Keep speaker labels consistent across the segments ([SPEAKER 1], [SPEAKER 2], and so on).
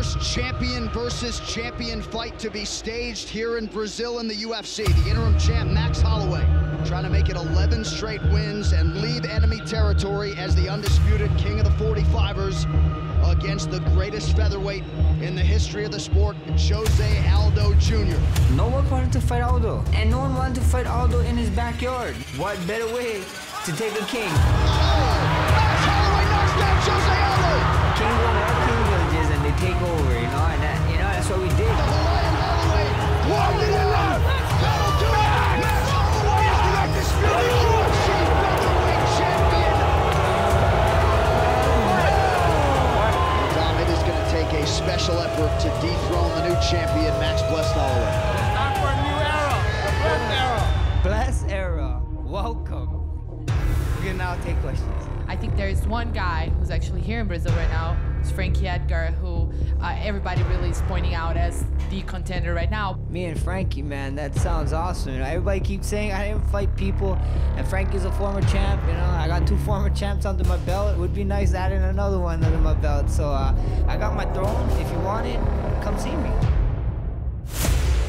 [SPEAKER 1] first champion versus champion fight to be staged here in Brazil in the UFC. The interim champ, Max Holloway, trying to make it 11 straight wins and leave enemy territory as the undisputed king of the 45ers against the greatest featherweight in the history of the sport, Jose Aldo Jr.
[SPEAKER 2] No one wanted to fight Aldo, and no one wanted to fight Aldo in his backyard. What better way to take a king?
[SPEAKER 1] Max Holloway knocks down Jose Aldo!
[SPEAKER 2] King go to our king villages and they take over, you know, and that's what we did.
[SPEAKER 1] The Hawaiian Holloway, one minute left! That'll do it! Max Holloway is the undisputed UFC featherweight champion! Tom, it is going to take a special effort to dethrone the new champion, Max Holloway.
[SPEAKER 3] It's time for a new era, a blessed era.
[SPEAKER 2] Blessed era, welcome. We can now take questions.
[SPEAKER 4] I think there is one guy who's actually here in Brazil right now. It's Frankie Edgar, who everybody really is pointing out as the contender right now.
[SPEAKER 2] Me and Frankie, man, that sounds awesome. You know, everybody keeps saying I didn't fight people, and Frankie's a former champ. You know, I got 2 former champs under my belt. It would be nice adding another one under my belt. So I got my throne. If you want it, come see me.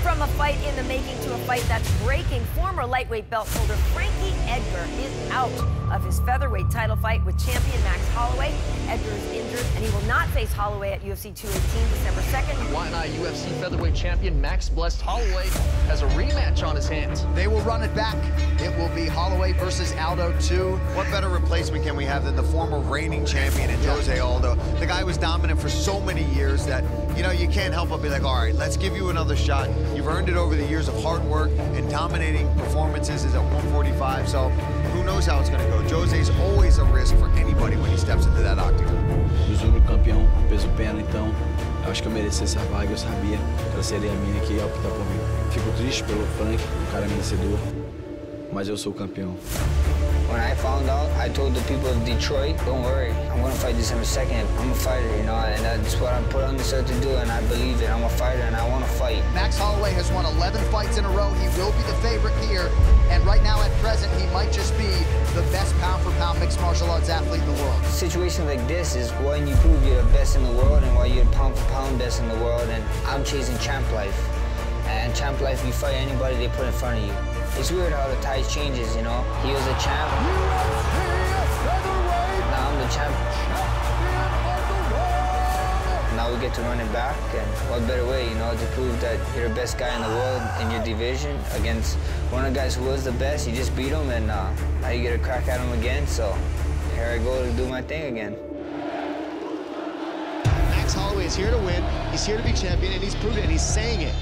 [SPEAKER 5] From a fight in the making to a fight that's breaking, former lightweight belt holder Frankie Edgar is out of his featherweight title fight with champion Max Holloway. Edgar is injured, and he will not face Holloway at UFC 218 December 2nd.
[SPEAKER 6] Why UFC featherweight champion Max Holloway has a rematch on his hands.
[SPEAKER 1] They will run it back. It will be Holloway versus Aldo 2.
[SPEAKER 7] What better replacement can we have than the former reigning champion in Jose Aldo? The guy was dominant for so many years that, you know, you can't help but be like, all right, let's give you another shot. You've earned it over the years of hard work and dominating performances is at 145, so who knows how it's going to go. Jose's always a risk for anybody when he steps into that octagon.
[SPEAKER 8] Eu sou o campeão, peso pena, então eu acho que eu merecia essa vaga, eu sabia que ela seria minha, que é o que tá por mim. Fico triste pelo Frank, o cara merecedor, mas eu sou o campeão.
[SPEAKER 2] When I found out, I told the people of Detroit, don't worry, I'm going to fight December 2nd. I'm a fighter, you know, and that's what I'm put on this earth to do, and I believe it. I'm a fighter, and I want to fight.
[SPEAKER 1] Max Holloway has won 11 fights in a row. He will be the favorite here, and right now at present, he might just be the best pound-for-pound mixed martial arts athlete in the world.
[SPEAKER 2] A situation like this is when you prove you're the best in the world and why you're pound-for-pound best in the world, and I'm chasing champ life. And champ life, you fight anybody they put in front of you. It's weird how the tide changes, you know. He was a champ. Now I'm the champ. Now we get to run it back, and what better way, you know, to prove that you're the best guy in the world in your division against one of the guys who was the best. You just beat him, and now you get a crack at him again, so here I go to do my thing again.
[SPEAKER 9] Max Holloway is here to win, he's here to be champion, and he's proved it, and he's saying it.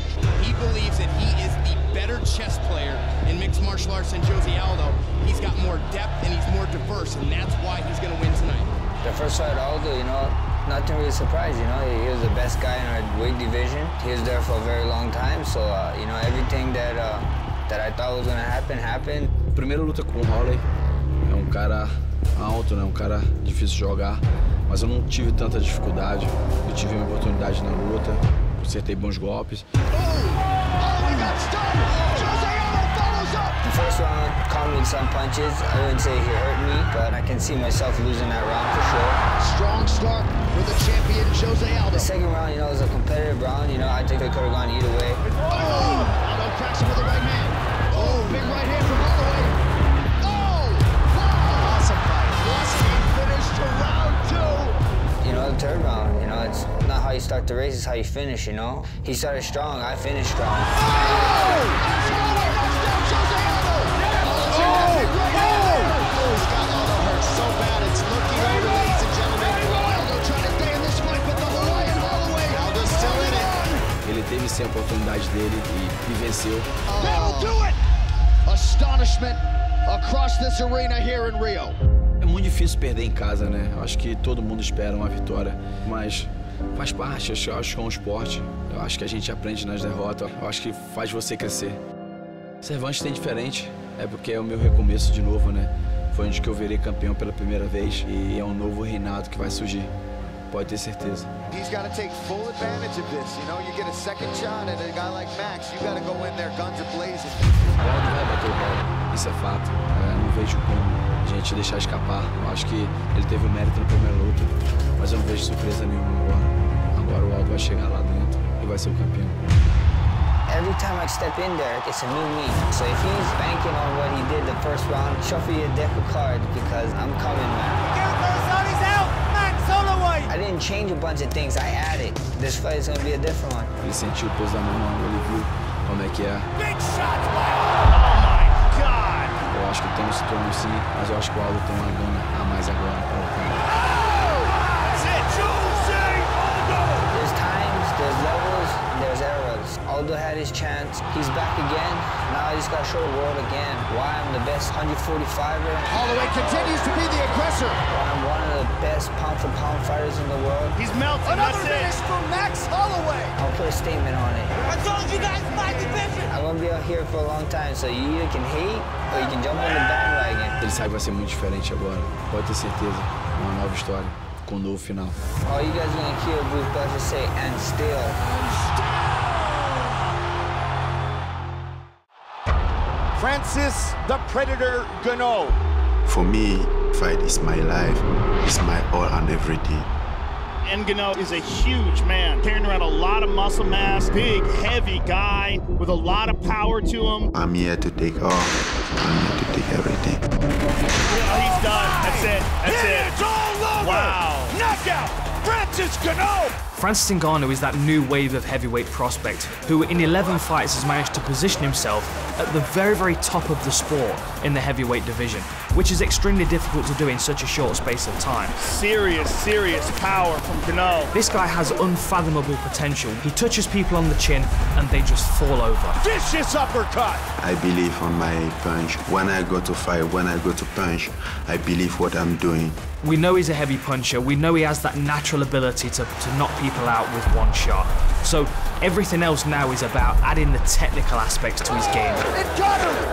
[SPEAKER 3] He believes that he is the better chess player in mixed martial arts than Jose Aldo. He's got more depth and he's more diverse, and that's why he's going to win tonight.
[SPEAKER 2] The first fight Aldo, you know, nothing really surprised, you know. He was the best guy in our weight division. He was there for a very long time, so, you know, everything that I thought was going to happen, happened.
[SPEAKER 8] Primeira luta com o Holloway, é um cara alto, né, um cara difícil de jogar, mas eu não tive tanta dificuldade. Eu tive uma oportunidade na luta, acertei bons golpes.
[SPEAKER 2] The first round caught me with some punches. I wouldn't say he hurt me, but I can see myself losing that round for sure.
[SPEAKER 1] Strong start for the champion, Jose Aldo.
[SPEAKER 2] The second round, you know, was a competitive round. You know, I think it could have gone either way.
[SPEAKER 1] Oh! Aldo cracks him with the right hand. Oh, big right hand from Holloway. Oh! Wow! Awesome fight. Awesome finish to round 2.
[SPEAKER 2] You know, the third round, you know, it's not how you start the race, it's how you finish, you know. He started strong, I finished strong.
[SPEAKER 1] Oh! Max Holloway knocks down Jose Aldo. Oh! He's got Aldo hurt so bad, it's looking over, ladies and gentlemen. Aldo trying to stay in this fight, but the Hawaiian Holloway. Aldo's still in it.
[SPEAKER 8] Ele teve sim a oportunidade dele e venceu.
[SPEAKER 1] That'll do it! Astonishment across this arena here in Rio.
[SPEAKER 8] É muito difícil perder em casa, né? Eu acho que todo mundo espera uma vitória, mas faz parte, eu acho que é um esporte. Eu acho que a gente aprende nas derrotas, eu acho que faz você crescer. Cervantes tem diferente, é porque é o meu recomeço de novo, né? Foi onde que eu virei campeão pela primeira vez e é um novo reinado que vai surgir. Pode ter certeza.
[SPEAKER 7] He's got to take full advantage of this. You know, you get a second shot at a guy like Max, you got to go in there guns a-blazing.
[SPEAKER 8] O Aldo vai bater o Aldo, isso é fato. Não vejo como a gente deixar escapar. Eu acho que ele teve o mérito na primeira luta, mas eu não vejo surpresa nenhuma agora. Agora o Aldo vai chegar lá dentro e vai ser o campeão.
[SPEAKER 2] Every time I step in there, it's a new me. So if he's banking on what he did the first round, shuffle your deck of cards because I'm coming, man.
[SPEAKER 10] He's out! Max Holloway!
[SPEAKER 2] I didn't change a bunch of things, I added. This fight is gonna be a different one.
[SPEAKER 8] Ele sentiu o peso da mão, ele viu como é que é.
[SPEAKER 10] Big shots by Aldo! Oh my God!
[SPEAKER 8] Eu acho que tem um torno sim, mas eu acho que o Aldo tem uma gana a mais agora para o campo.
[SPEAKER 10] That's it, Jose Aldo!
[SPEAKER 2] There's times, there's levels, there's eras. Aldo had his chance, he's back again. Now he's got to show the world again why I'm the best 145er.
[SPEAKER 1] Holloway continues to be the aggressor.
[SPEAKER 2] Why I'm one of the best pound-for-pound fighters in the world.
[SPEAKER 10] He's melting,
[SPEAKER 1] Another finish from Max Holloway.
[SPEAKER 2] I'll put a statement on it.
[SPEAKER 10] I told you guys my division!
[SPEAKER 2] I'm gonna be out here for a long time, so you either can hate or you can jump on the bandwagon.
[SPEAKER 8] Ele sabe que vai ser muito diferente agora, pode ter certeza. Uma nova história, com um novo final.
[SPEAKER 2] All you guys are gonna hear Bruce Buffer say, and still.
[SPEAKER 10] Francis the Predator Ngannou.
[SPEAKER 11] For me, fight is my life. It's my all and everything.
[SPEAKER 10] Ngannou is a huge man, carrying around a lot of muscle mass, big, heavy guy with a lot of power to him.
[SPEAKER 11] I'm here to take all. I'm here to take everything.
[SPEAKER 10] Yeah, he's done. That's it. That's it. It's all over. Wow. Knockout. Francis Ngannou.
[SPEAKER 12] Francis Ngannou is that new wave of heavyweight prospect who in 11 fights has managed to position himself at the very, very top of the sport in the heavyweight division, which is extremely difficult to do in such a short space of time.
[SPEAKER 10] Serious, serious power from Ngannou.
[SPEAKER 12] This guy has unfathomable potential. He touches people on the chin and they just fall over.
[SPEAKER 10] Vicious uppercut.
[SPEAKER 11] I believe on my punch. When I go to fight, when I go to punch, I believe what I'm doing.
[SPEAKER 12] We know he's a heavy puncher. We know he has that natural ability to knock people out with one shot. So everything else now is about adding the technical aspects to his game.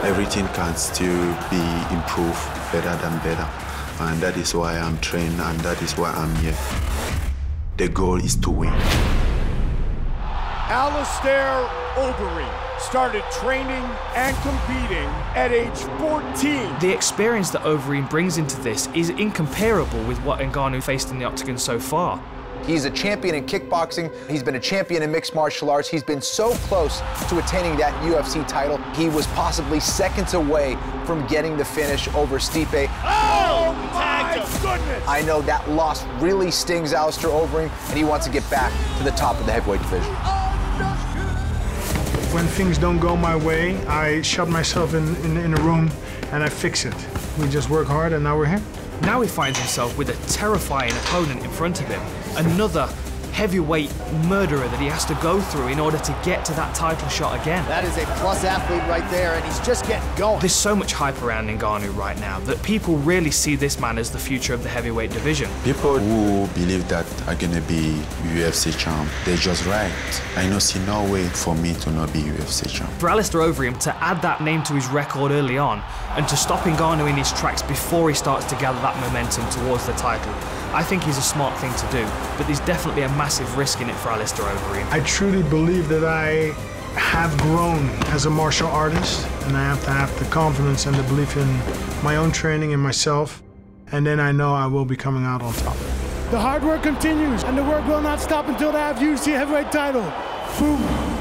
[SPEAKER 11] Everything can still be improved better than better. And that is why I'm trained and that is why I'm here. The goal is to win.
[SPEAKER 10] Alistair Overeem started training and competing at age 14.
[SPEAKER 12] The experience that Overeem brings into this is incomparable with what Ngannou faced in the octagon so far.
[SPEAKER 13] He's a champion in kickboxing. He's been a champion in mixed martial arts. He's been so close to attaining that UFC title. He was possibly seconds away from getting the finish over Stipe.
[SPEAKER 10] Oh my goodness!
[SPEAKER 13] I know that loss really stings Alistair Overeem, and he wants to get back to the top of the heavyweight division.
[SPEAKER 14] When things don't go my way, I shut myself in a room and I fix it. We just work hard and now we're here.
[SPEAKER 12] Now he finds himself with a terrifying opponent in front of him. Another heavyweight murderer that he has to go through in order to get to that title shot again.
[SPEAKER 1] That is a plus athlete right there, and he's just getting going.
[SPEAKER 12] There's so much hype around Ngannou right now that people really see this man as the future of the heavyweight division.
[SPEAKER 11] People who believe that are gonna be UFC champ, they're just right. I know see no way for me to not be UFC champ.
[SPEAKER 12] For Alistair Overeem to add that name to his record early on and to stop Ngannou in his tracks before he starts to gather that momentum towards the title, I think is a smart thing to do, but there's definitely a massive risk in it for Alistair Overeem.
[SPEAKER 14] I truly believe that I have grown as a martial artist, and I have to have the confidence and the belief in my own training and myself, and then I know I will be coming out on top.
[SPEAKER 10] The hard work continues, and the work will not stop until they have UFC heavyweight title. Boom.